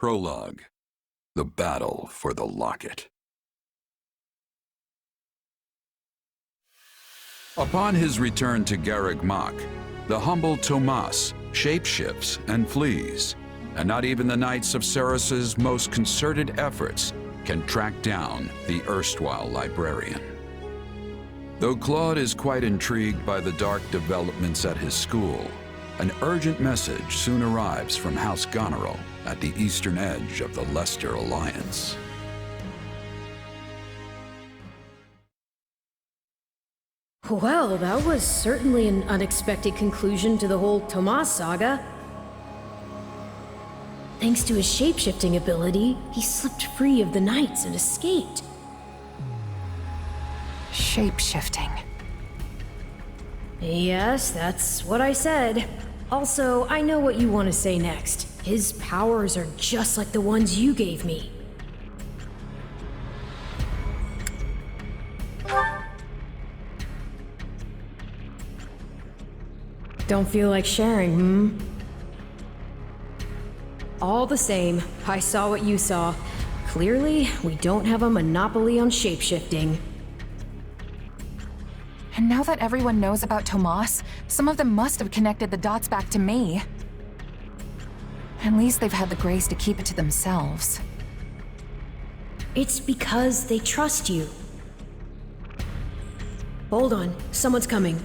Prologue. The Battle for the Locket. Upon his return to Garreg Mach, the humble Tomas shapeshifts and flees, and not even the Knights of Ceres's most concerted efforts can track down the erstwhile librarian. Though Claude is quite intrigued by the dark developments at his school, an urgent message soon arrives from House Goneril at the eastern edge of the Leicester Alliance. Well, that was certainly an unexpected conclusion to the whole Tomas saga. Thanks to his shapeshifting ability, he slipped free of the Knights and escaped. Shapeshifting. Yes, that's what I said. Also, I know what you want to say next. His powers are just like the ones you gave me. Don't feel like sharing, All the same, I saw what you saw. Clearly, we don't have a monopoly on shapeshifting. And now that everyone knows about Tomas, some of them must have connected the dots back to me. At least they've had the grace to keep it to themselves. It's because they trust you. Hold on, someone's coming.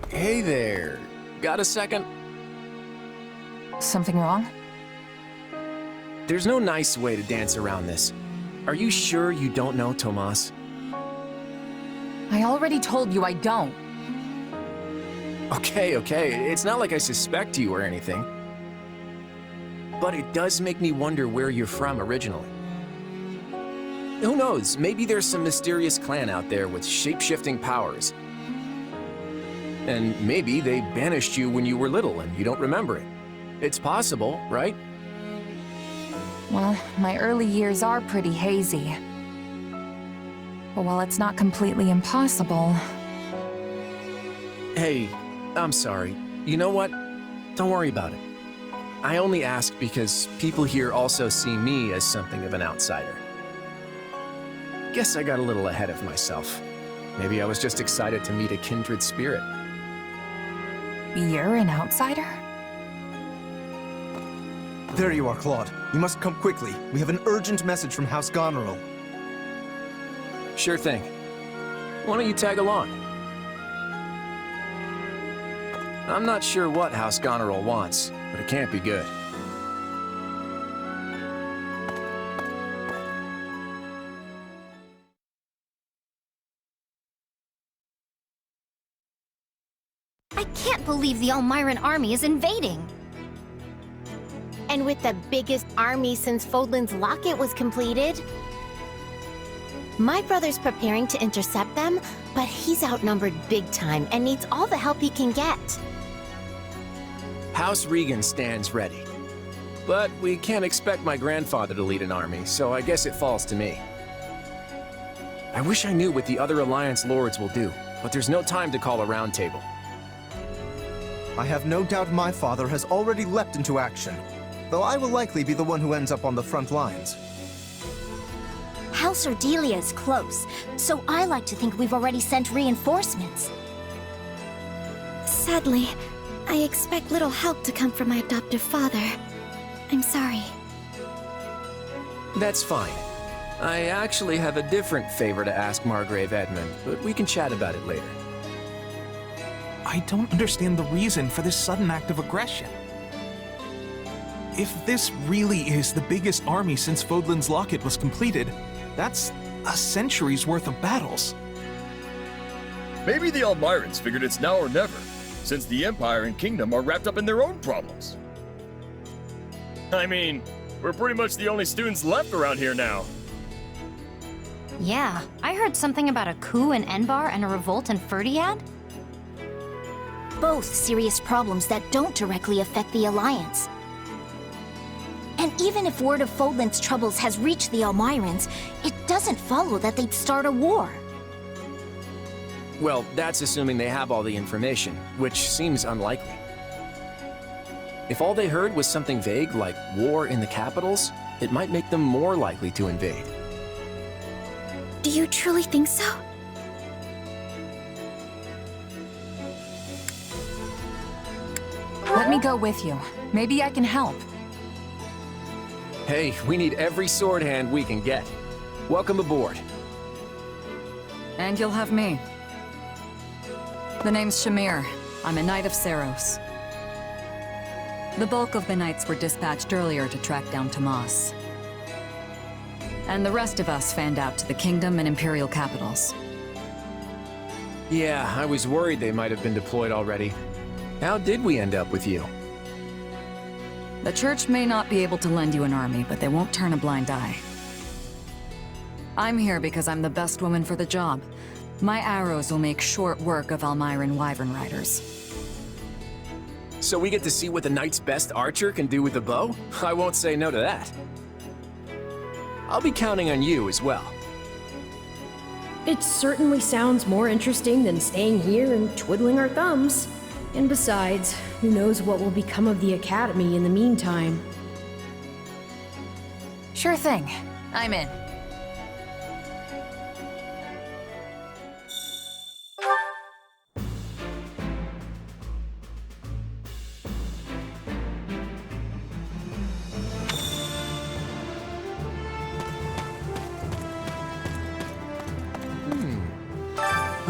Hey there. Got a second? Something wrong? There's no nice way to dance around this. Are you sure you don't know Tomas? I already told you I don't. Okay. It's not like I suspect you or anything. But it does make me wonder where you're from originally. Who knows, maybe there's some mysterious clan out there with shape-shifting powers. And maybe they banished you when you were little and you don't remember it. It's possible, right? Well, my early years are pretty hazy. But while it's not completely impossible... Hey, I'm sorry. You know what? Don't worry about it. I only ask because people here also see me as something of an outsider. Guess I got a little ahead of myself. Maybe I was just excited to meet a kindred spirit. You're an outsider? There you are, Claude. You must come quickly. We have an urgent message from House Goneril. Sure thing. Why don't you tag along? I'm not sure what House Goneril wants, but it can't be good. I can't believe the Almyran army is invading! And with the biggest army since Fodlan's Locket was completed. My brother's preparing to intercept them, but he's outnumbered big time and needs all the help he can get. House Regan stands ready. But we can't expect my grandfather to lead an army, so I guess it falls to me. I wish I knew what the other Alliance lords will do, but there's no time to call a roundtable. I have no doubt my father has already leapt into action, though I will likely be the one who ends up on the front lines. House Ordelia is close, so I like to think we've already sent reinforcements. Sadly, I expect little help to come from my adoptive father. I'm sorry. That's fine. I actually have a different favor to ask Margrave Edmund, but we can chat about it later. I don't understand the reason for this sudden act of aggression. If this really is the biggest army since Fodlan's Locket was completed, that's a century's worth of battles. Maybe the Almyrans figured it's now or never, since the Empire and Kingdom are wrapped up in their own problems. I mean, we're pretty much the only students left around here now. Yeah, I heard something about a coup in Enbar and a revolt in Ferdiad. Both serious problems that don't directly affect the Alliance. And even if word of Fodlan's troubles has reached the Almyrans, it doesn't follow that they'd start a war. Well, that's assuming they have all the information, which seems unlikely. If all they heard was something vague like war in the capitals, it might make them more likely to invade. Do you truly think so? Let me go with you. Maybe I can help. Hey, we need every sword hand we can get. Welcome aboard. And you'll have me. The name's Shamir. I'm a Knight of Seros. The bulk of the Knights were dispatched earlier to track down Tomas. And the rest of us fanned out to the Kingdom and Imperial capitals. Yeah, I was worried they might have been deployed already. How did we end up with you? The Church may not be able to lend you an army, but they won't turn a blind eye. I'm here because I'm the best woman for the job. My arrows will make short work of Almyran wyvern riders. So we get to see what the Knight's best archer can do with a bow? I won't say no to that. I'll be counting on you as well. It certainly sounds more interesting than staying here and twiddling our thumbs. And besides, who knows what will become of the Academy in the meantime. Sure thing. I'm in.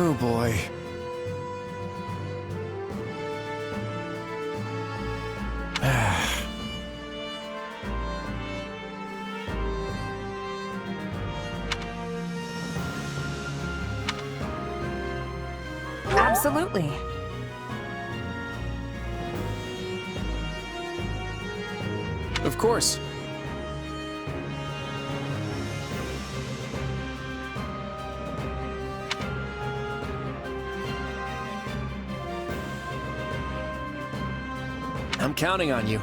Oh boy. Absolutely. Of course. I'm counting on you.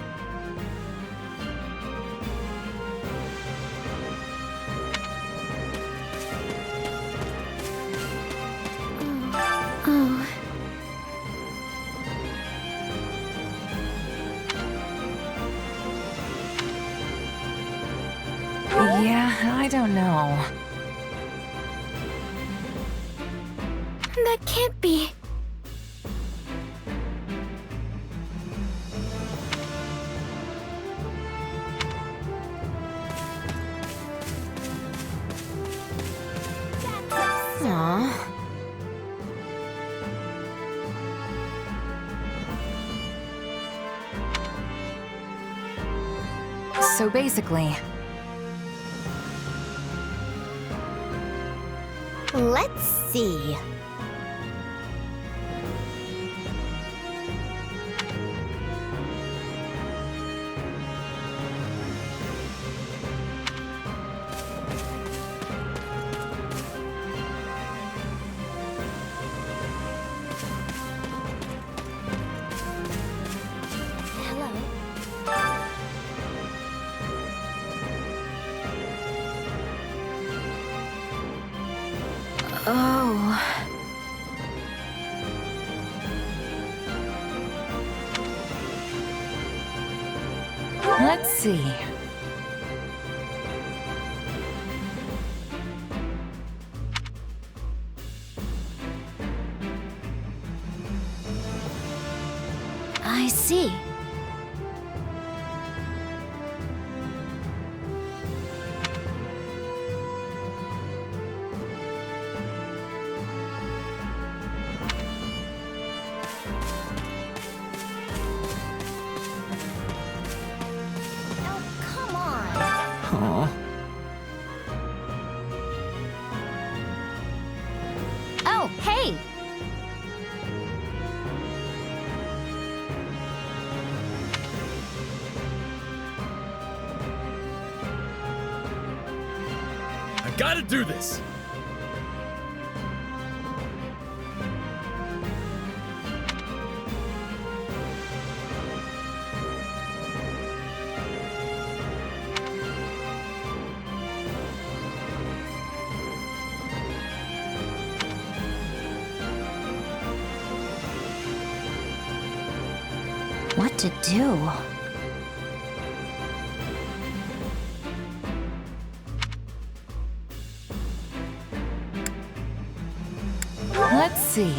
Oh. Yeah, I don't know. That can't be. Aww. So basically, Let's see. oh. Let's see. I see. Oh, come on. Aw. Oh, hey! I gotta do this! What to do? Let's see.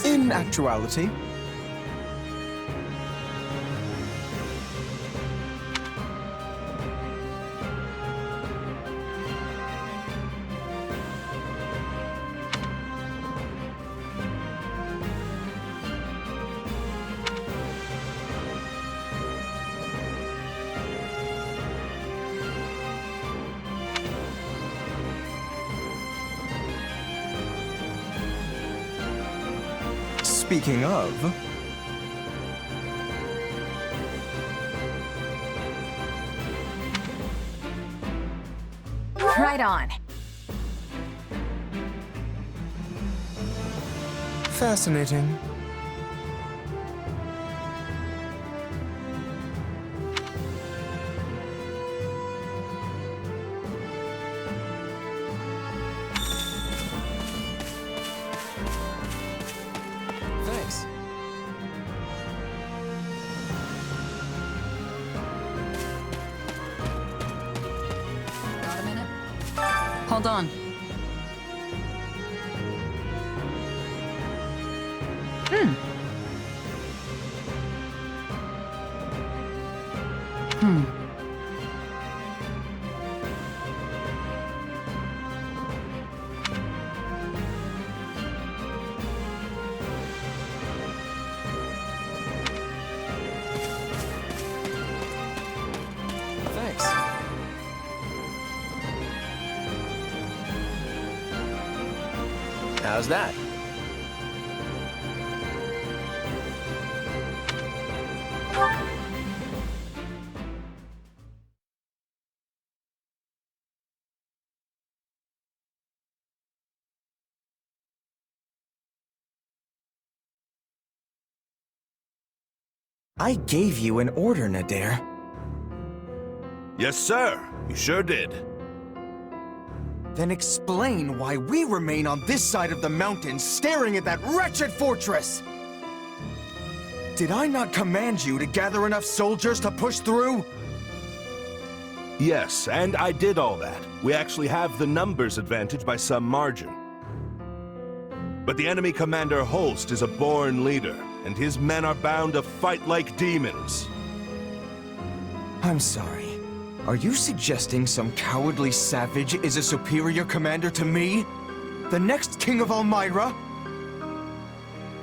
In actuality, speaking of, Right on. fascinating. Thanks. Got a minute? Hold on. Thanks. How's that? I gave you an order, Nadir. Yes, sir. You sure did. Then explain why we remain on this side of the mountain staring at that wretched fortress! Did I not command you to gather enough soldiers to push through? Yes, and I did all that. We actually have the numbers advantage by some margin. But the enemy commander Holst is a born leader, and his men are bound to fight like demons. I'm sorry. Are you suggesting some cowardly savage is a superior commander to me? The next king of Almyra?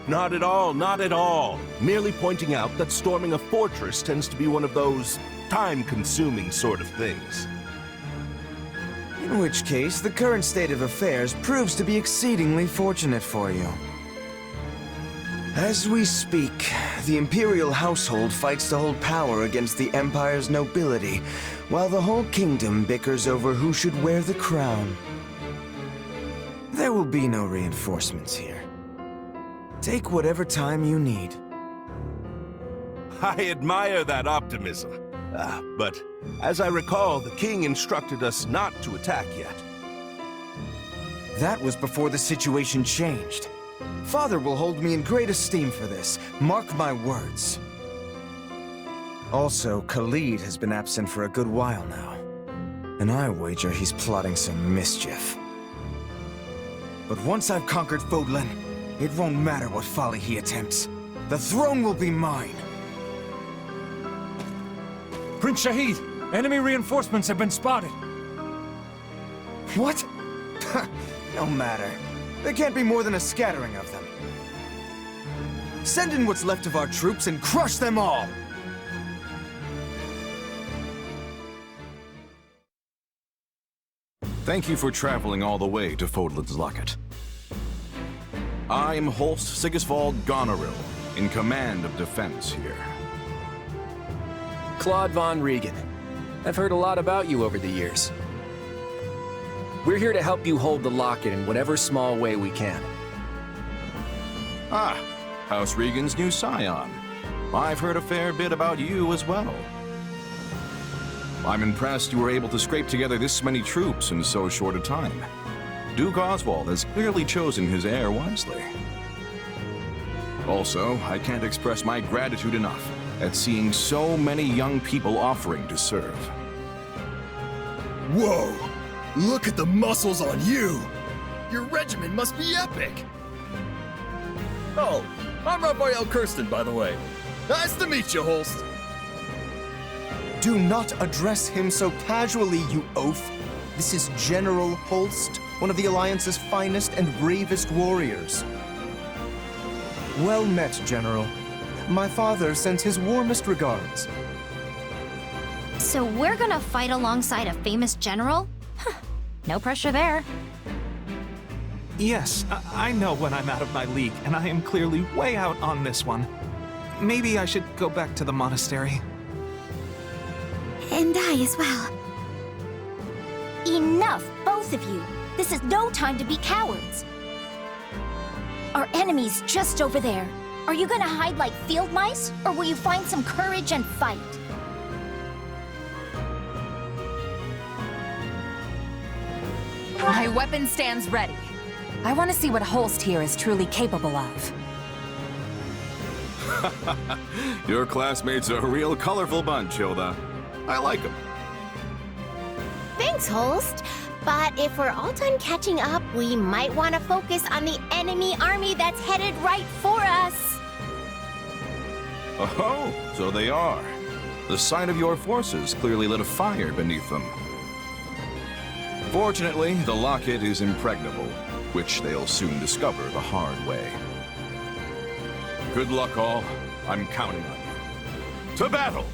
Not at all, not at all. Merely pointing out that storming a fortress tends to be one of those time-consuming sort of things. In which case, the current state of affairs proves to be exceedingly fortunate for you. As we speak, the Imperial household fights to hold power against the Empire's nobility, while the whole kingdom bickers over who should wear the crown. There will be no reinforcements here. Take whatever time you need. I admire that optimism. But as I recall, the king instructed us not to attack yet. That was before the situation changed. Father will hold me in great esteem for this. Mark my words. Also, Khalid has been absent for a good while now. And I wager he's plotting some mischief. But once I've conquered Fodlan, it won't matter what folly he attempts. The throne will be mine. Prince Shahid, enemy reinforcements have been spotted. What? No matter. There can't be more than a scattering of them. Send in what's left of our troops and crush them all! Thank you for traveling all the way to Fodlan's Locket. I'm Holst Sigisvald Goneril, in command of defense here. Claude von Regan. I've heard a lot about you over the years. We're here to help you hold the Locket in whatever small way we can. Ah, House Regan's new scion. I've heard a fair bit about you as well. I'm impressed you were able to scrape together this many troops in so short a time. Duke Oswald has clearly chosen his heir wisely. Also, I can't express my gratitude enough at seeing so many young people offering to serve. Whoa! Look at the muscles on you! Your regiment must be epic! Oh, I'm Raphael Kirsten, by the way. Nice to meet you, Holst. Do not address him so casually, you oaf. This is General Holst, one of the Alliance's finest and bravest warriors. Well met, General. My father sends his warmest regards. So we're gonna fight alongside a famous general? Huh. No pressure there. Yes, I know when I'm out of my league, and I am clearly way out on this one. Maybe I should go back to the monastery. And I as well. Enough, both of you. This is no time to be cowards. Our enemy's just over there. Are you gonna hide like field mice, or will you find some courage and fight? My weapon stands ready. I want to see what Holst here is truly capable of. Your classmates are a real colorful bunch, Hilda. I like them. Thanks, Holst. But if we're all done catching up, we might want to focus on the enemy army that's headed right for us. Oh, so they are. The sight of your forces clearly lit a fire beneath them. Fortunately, the Locket is impregnable, which they'll soon discover the hard way. Good luck, all. I'm counting on you. To battle!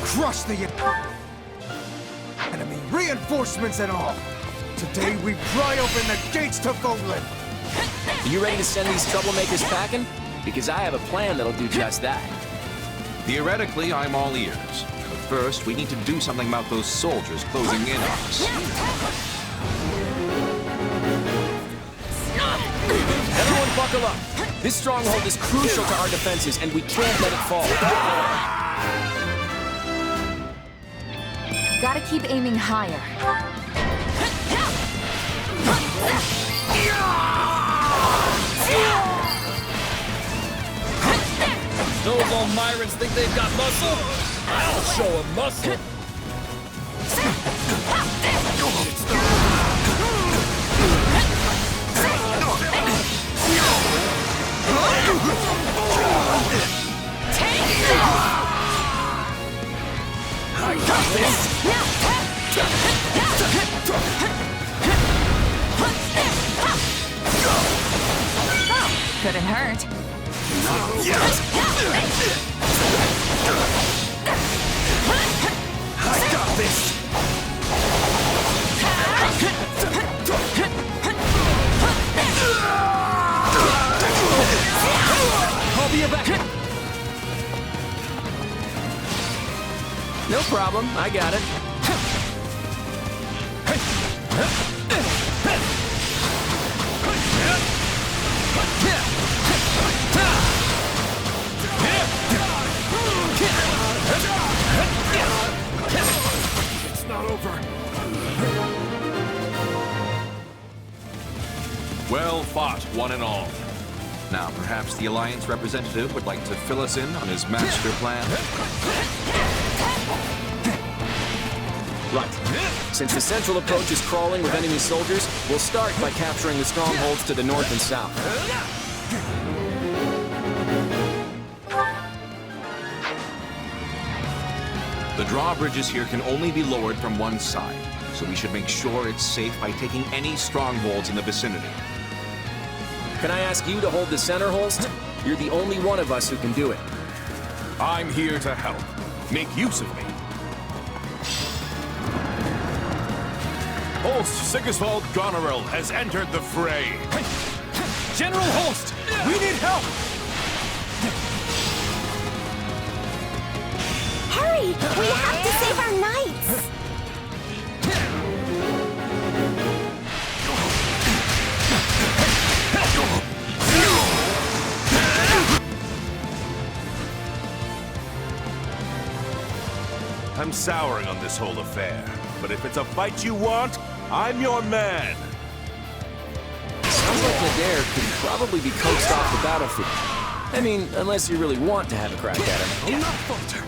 Crush the enemy, reinforcements and all. Today we pry open the gates to Fodlan. Are you ready to send these troublemakers packing? Because I have a plan that'll do just that. Theoretically, I'm all ears. But first, we need to do something about those soldiers closing in on us. Everyone buckle up. This stronghold is crucial to our defenses, and we can't let it fall. Gotta keep aiming higher. Those Almyrans think they've got muscle? I'll show them muscle! I got this! Couldn't hurt. I got this! I'll be back. No problem, I got it. It's not over. Well fought, one and all. Now, perhaps the Alliance representative would like to fill us in on his master plan? Right. Since the central approach is crawling with enemy soldiers, we'll start by capturing the strongholds to the north and south. The drawbridges here can only be lowered from one side, so we should make sure it's safe by taking any strongholds in the vicinity. Can I ask you to hold the center, Holst? You're the only one of us who can do it. I'm here to help. Make use of me. Holst Sigisvald Goneril has entered the fray. General Holst, we need help! Hurry! We have to save our knights! I'm souring on this whole affair, but if it's a fight you want, I'm your man! Sounds like Nadir could probably be coaxed off the battlefield. I mean, unless you really want to have a crack at him. Do not falter!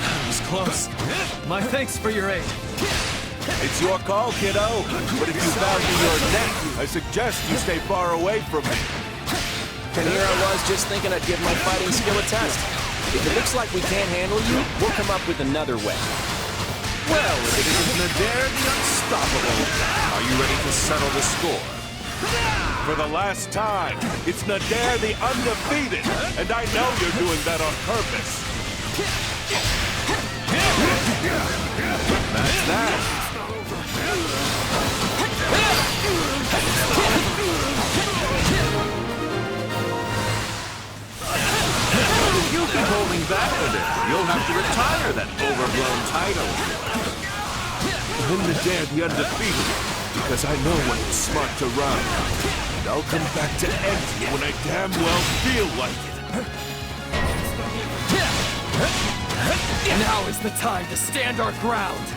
That was close. My thanks for your aid. It's your call, kiddo. But if you value your neck, I suggest you stay far away from me. And here I was just thinking I'd give my fighting skill a test. If it looks like we can't handle you, we'll come up with another way. Well, if it isn't Nadir the Unstoppable, are you ready to settle the score? For the last time, it's Nadir the Undefeated, and I know you're doing that on purpose. That's that. If you keep holding back a bit, you'll have to retire that overblown title. I'm Nadir the Undefeated, because I know when it's smart to run. And I'll come back to end you when I damn well feel like it. Now is the time to stand our ground!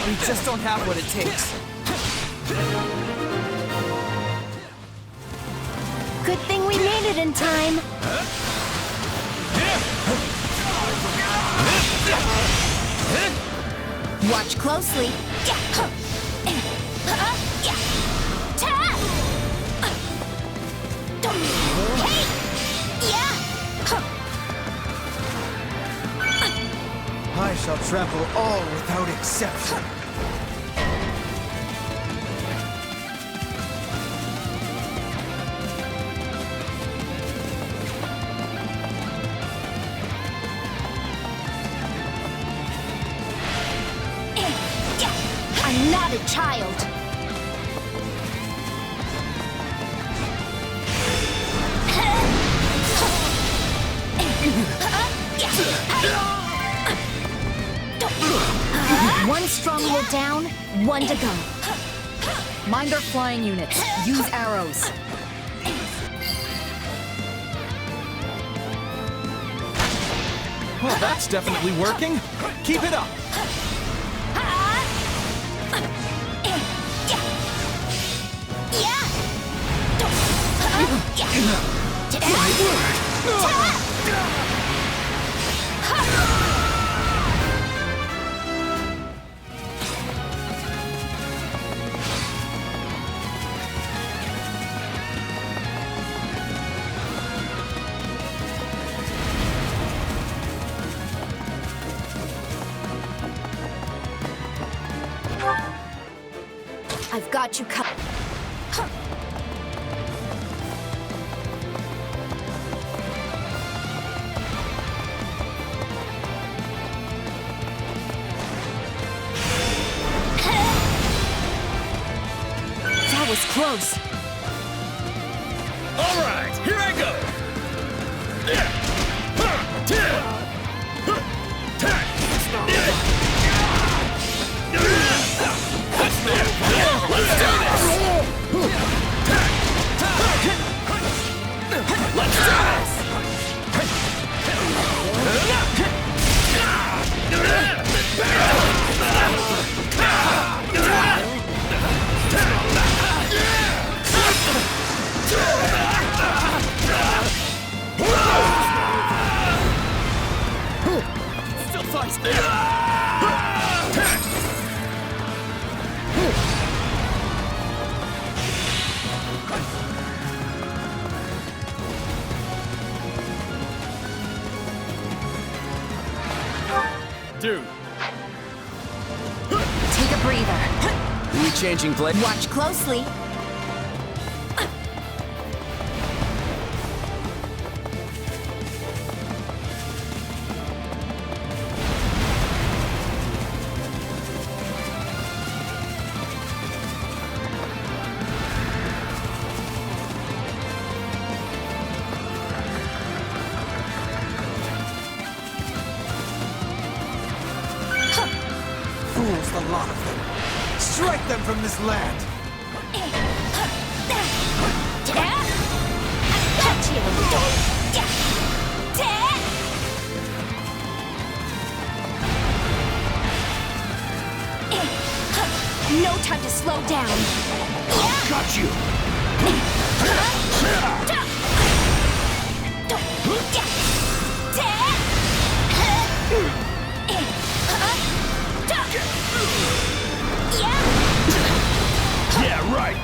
We just don't have what it takes. Good thing we made it in time. Watch closely. I shall trample all without exception. I'm not a child. One stronghold down, one to go. Mind our flying units. Use arrows. Well, that's definitely working. Keep it up. I've got you covered. That was close. All right, here I go. Let's do this. do. Take a breather. We changing place? Watch closely. Fools, the lot of them. Strike them from this land! Got you! No time to slow down. Got you! Yeah, right!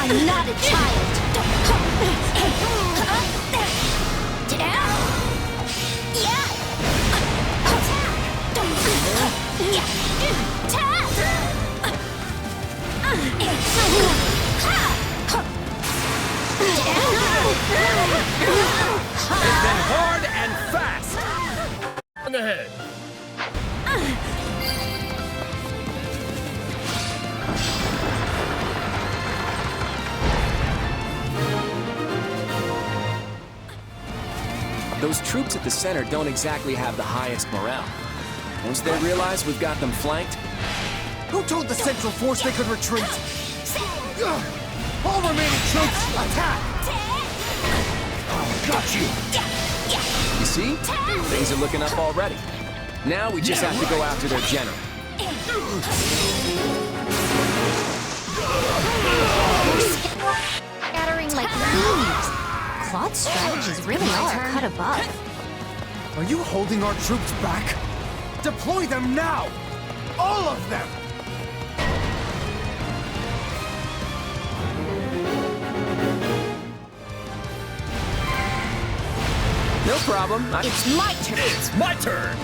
I'm not a child. Then hard and fast! On ahead. Those troops at the center don't exactly have the highest morale. Once they realize we've got them flanked... Who told the Central Force they could retreat? All remaining troops, attack! Got you! You see? Things are looking up already. Now we just have to go after their general. Scattering like leaves. Claude's strategies really are a cut above. Are you holding our troops back? Deploy them now! All of them! No problem. It's my turn. It's my turn.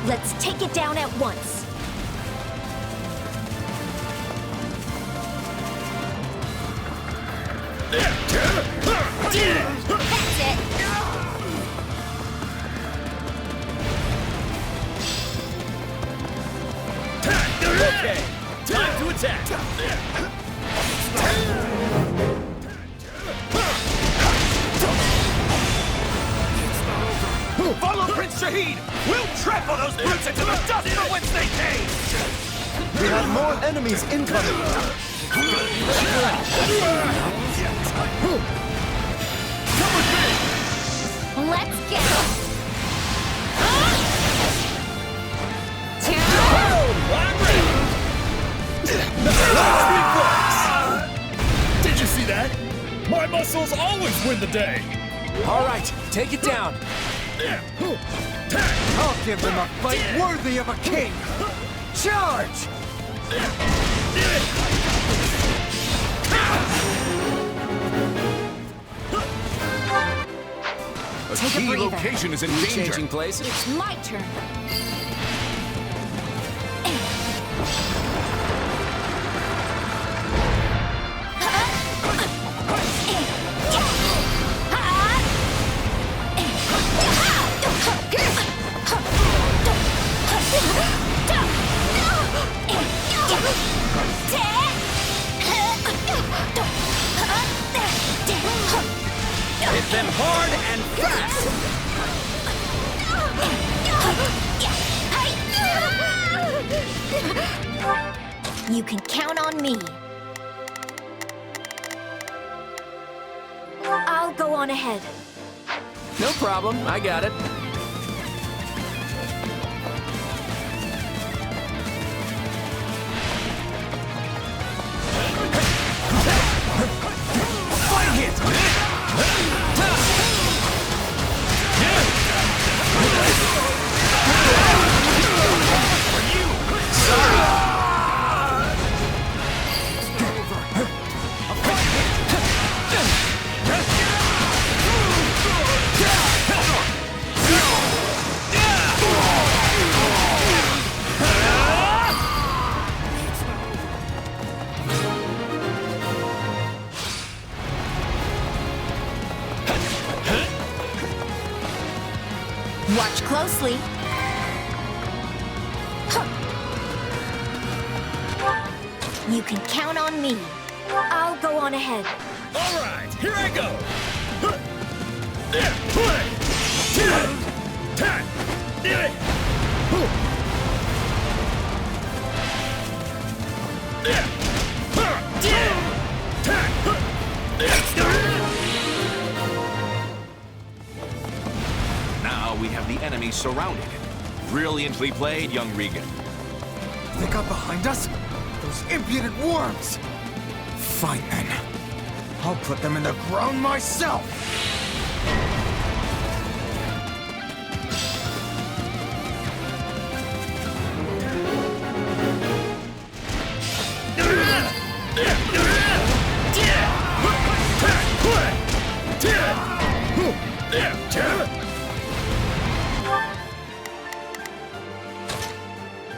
Let's take it down at once. That's it. Okay, time to attack. Follow Prince Shahid! We'll trample those brutes into the dust from whence they came! We have more enemies incoming! Come with me! Let's get it. Did you see that? My muscles always win the day. All right, take it down. I'll give them a fight worthy of a king! Charge! A Take a key breather. location is in danger. Changing places. It's my turn. Hit them hard and fast! You can count on me. I'll go on ahead. No problem, I got it. Fight it! Watch closely. You can count on me. I'll go on ahead. All right, here I go. Now we have the enemy surrounded. Brilliantly played, young Regan. They got behind us? Those impudent worms! Fine then. I'll put them in the ground myself!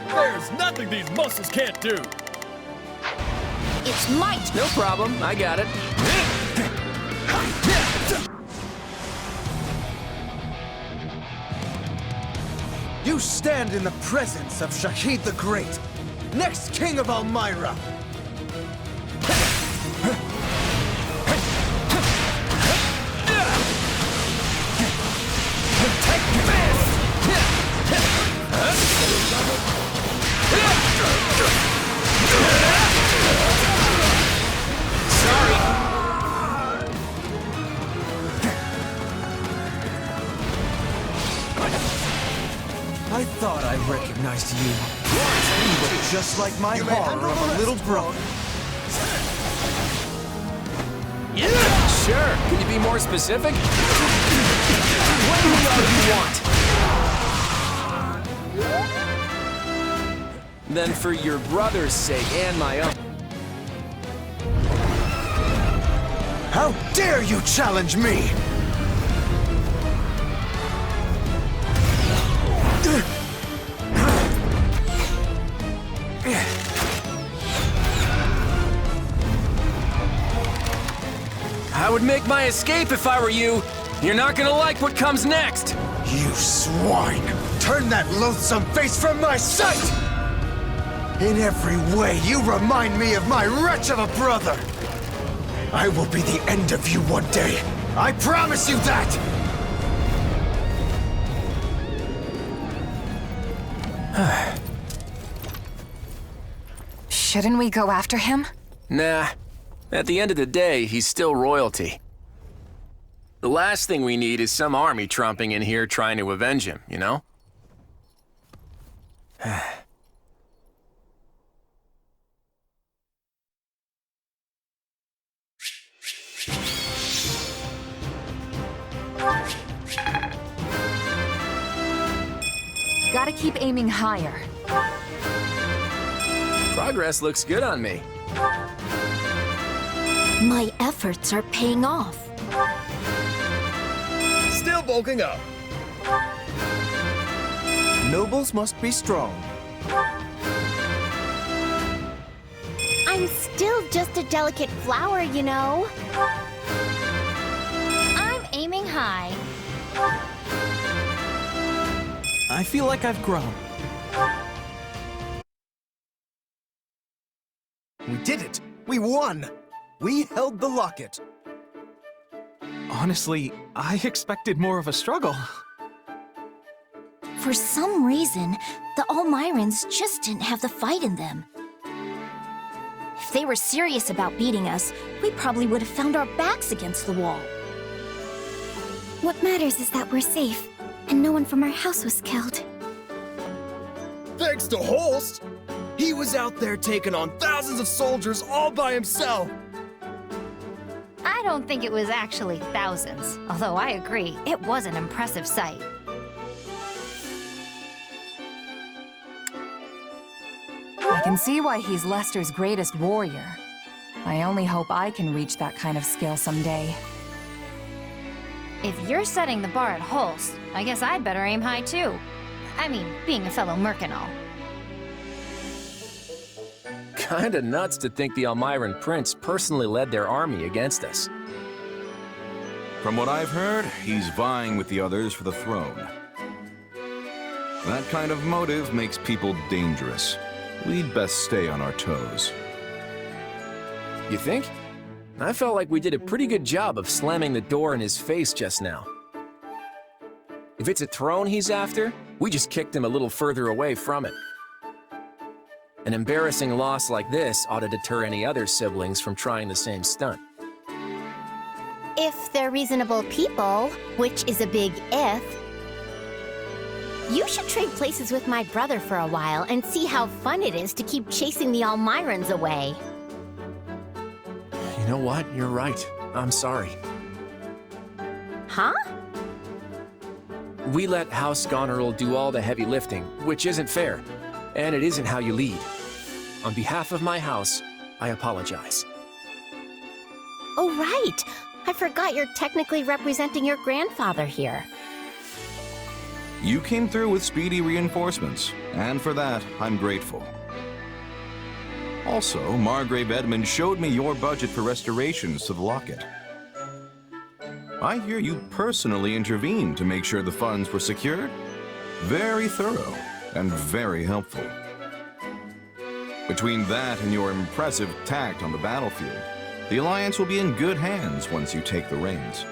There's nothing these muscles can't do. It's might. No problem, I got it. You stand in the presence of Shahid the Great, next king of Almyra. I thought I recognized you. You look just like my horror of a little brother. Sure, can you be more specific? What do you want? Then for your brother's sake and my own. How dare you challenge me! I would make my escape if I were you. You're not gonna like what comes next. You swine! Turn that loathsome face from my sight! In every way, you remind me of my wretch of a brother! I will be the end of you one day. I promise you that! Shouldn't we go after him? Nah. At the end of the day, he's still royalty. The last thing we need is some army tromping in here trying to avenge him, you know? Gotta keep aiming higher. Progress looks good on me. My efforts are paying off. Still bulking up. Nobles must be strong. I'm still just a delicate flower, you know. I'm aiming high. I feel like I've grown. We did it! We won! We held the locket. Honestly, I expected more of a struggle. For some reason, the Almyrans just didn't have the fight in them. If they were serious about beating us, we probably would have found our backs against the wall. What matters is that we're safe, and no one from our house was killed. Thanks to Holst! He was out there taking on thousands of soldiers all by himself! I don't think it was actually thousands, although I agree, it was an impressive sight. I can see why he's Lester's greatest warrior. I only hope I can reach that kind of skill someday. If you're setting the bar at Holst, I guess I'd better aim high too. I mean, being a fellow merc and all. Kinda nuts to think the Almyran prince personally led their army against us. From what I've heard, he's vying with the others for the throne. That kind of motive makes people dangerous. We'd best stay on our toes. You think? I felt like we did a pretty good job of slamming the door in his face just now. If it's a throne he's after, we just kicked him a little further away from it. An embarrassing loss like this ought to deter any other siblings from trying the same stunt. If they're reasonable people, which is a big if, you should trade places with my brother for a while and see how fun it is to keep chasing the Almyrans away. You know what? You're right. I'm sorry. Huh? We let House Goneril do all the heavy lifting, which isn't fair. And it isn't how you lead. On behalf of my house, I apologize. Oh, right! I forgot you're technically representing your grandfather here. You came through with speedy reinforcements, and for that, I'm grateful. Also, Margrave Edmund showed me your budget for restorations to the Locket. I hear you personally intervened to make sure the funds were secured. Very thorough and very helpful. Between that and your impressive tact on the battlefield, the Alliance will be in good hands once you take the reins.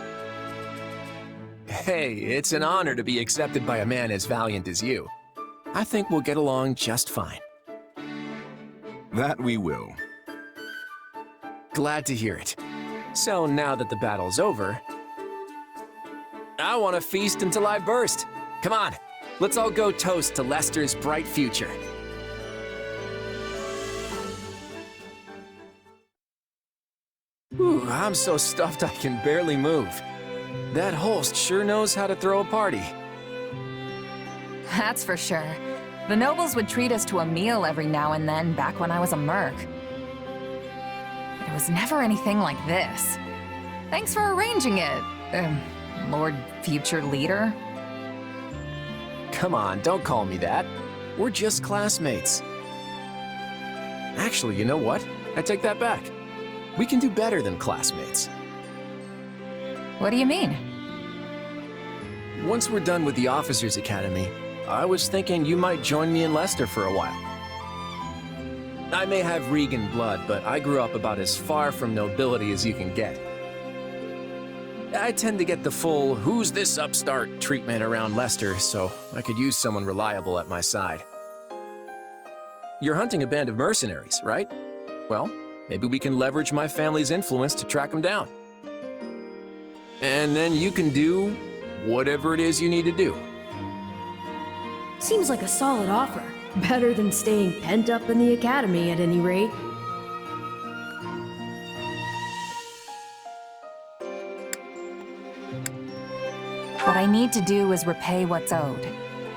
Hey, it's an honor to be accepted by a man as valiant as you. I think we'll get along just fine. That we will. Glad to hear it. So now that the battle's over, I want to feast until I burst. Come on, let's all go toast to Lester's bright future. Ooh, I'm so stuffed I can barely move. That Holst sure knows how to throw a party. That's for sure. The nobles would treat us to a meal every now and then back when I was a merc. It was never anything like this. Thanks for arranging it, Lord Future Leader. Come on, don't call me that. We're just classmates. Actually, you know what? I take that back. We can do better than classmates. What do you mean? Once we're done with the Officers' Academy, I was thinking you might join me in Lester for a while. I may have Regan blood, but I grew up about as far from nobility as you can get. I tend to get the full "who's this upstart" treatment around Lester, so I could use someone reliable at my side. You're hunting a band of mercenaries, right? Well, maybe we can leverage my family's influence to track them down. And then you can do whatever it is you need to do. Seems like a solid offer. Better than staying pent up in the academy, at any rate. What I need to do is repay what's owed,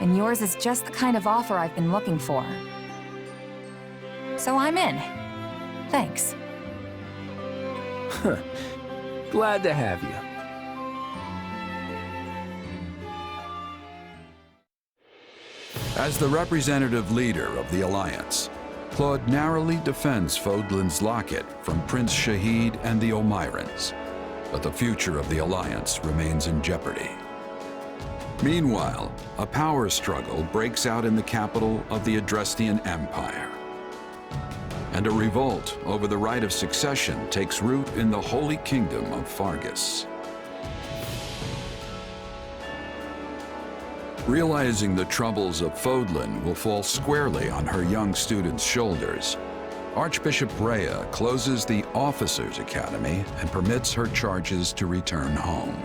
and yours is just the kind of offer I've been looking for. So I'm in. Thanks. Glad to have you. As the representative leader of the Alliance, Claude narrowly defends Fodlan's Locket from Prince Shahid and the Almyrans, but the future of the Alliance remains in jeopardy. Meanwhile, a power struggle breaks out in the capital of the Adrestian Empire, and a revolt over the right of succession takes root in the Holy Kingdom of Fargus. Realizing the troubles of Fodlan will fall squarely on her young student's shoulders, Archbishop Rhea closes the Officers' Academy and permits her charges to return home.